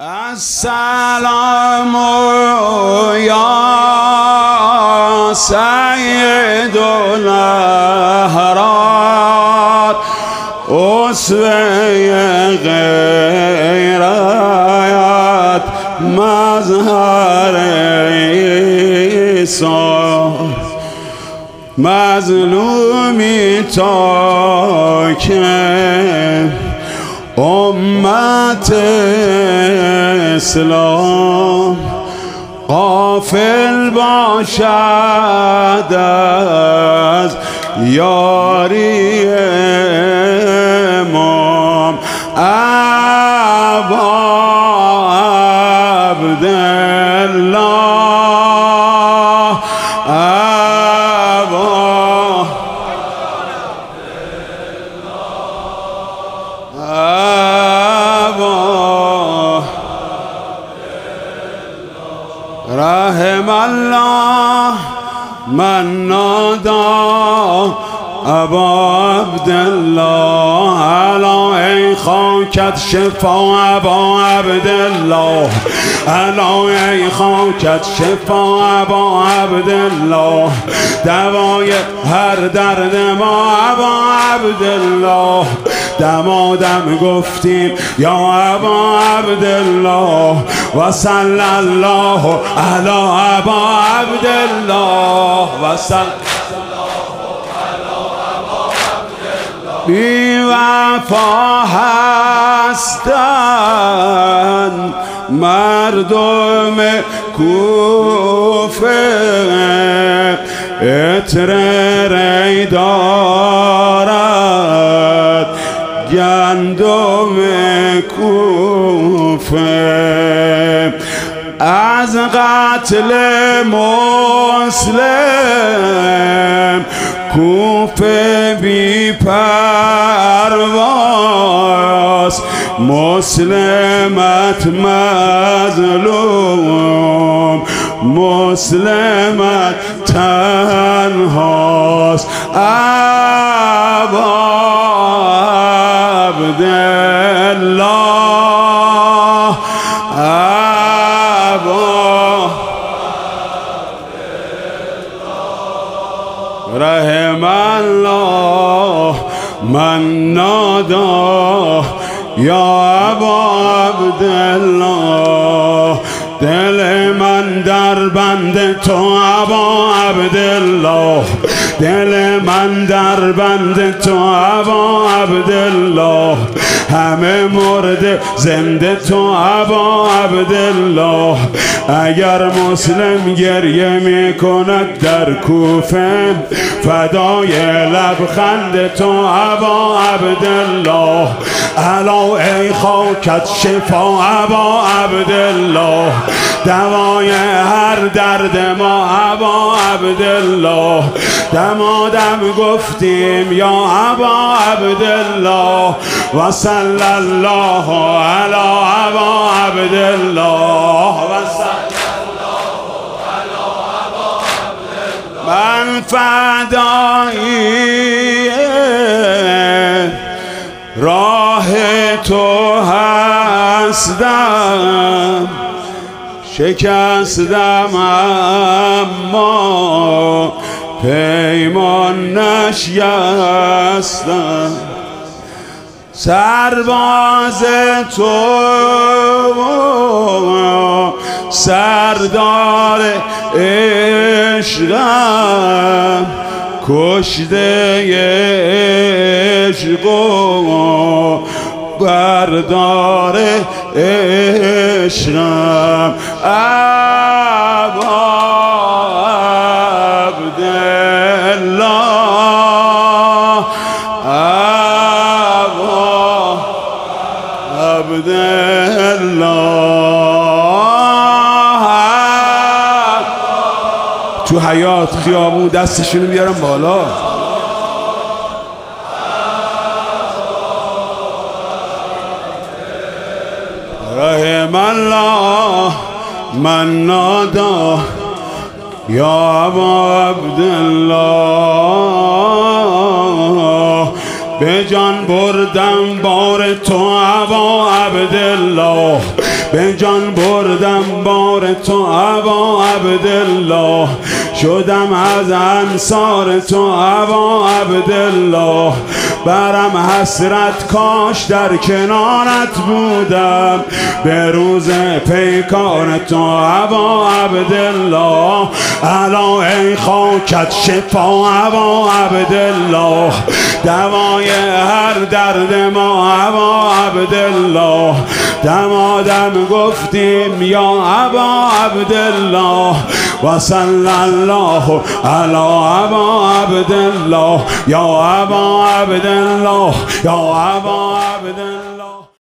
السلام یا سید الاحرار اسوه غیرت مظهر ایثار مظلومی تا که امت اسلام غافل باشد از یاری امام ابا عبدالله رحم الله من نادى ابا عبدالله الا ای خاکت شفا ابا عبدالله الا ای خاکت شفا ابا عبدالله دوای هر درد ما ابا عبدالله دمادم گفتیم یا ابا عبدالله و صلی الله علی ابا عبدالله و بی وفا هستند مردم کوفه عطر ری دارد گندم کوفه از قتل مسلم کوفه بی پرواز مسلمت مظلوم مسلمت تنهاست ابا عبدالله ابا رحم الله من نادى یا ابا عبدالله دل من در بند تو ابا عبدالله دل من در بند تو ابا عبدالله همه مرده زنده تو ابا عبدالله اگر مسلم گریه می کند در کوفه فدای لبخند تو ابا عبدالله الا ای خاکت شفا ابا عبدالله دوای هر درد ما ابا عبدالله دمادم گفتیم یا ابا عبدالله و صلی الله علی ابا عبدالله و من فدایی راه تو هستم شکستم اما پیمان نشکستم سرباز تو سردار عشقم کشته عشق و بردار عشقم ابا عبدالله ابا عبدالله تو حیات خیابون دستشونو بیارم بالا رحم الله من نادى یا ابا عبدالله به جان بردم بار تو ابا عبدالله، به جان بردم بار تو ابا عبدالله، شدم از انصار تو ابا عبدالله، برم حسرت کاش در کنارت بودم، به روز پیکار تو ابا عبدالله، الا ای خاکت شفا ابا عبدالله، دوای هر درد ما ابا عبدالله، دمادم گفتیم یا ابا عبدالله، و صلی الله علی ابا عبدالله، یا ابا عبدالله، یا ابا عبدالله.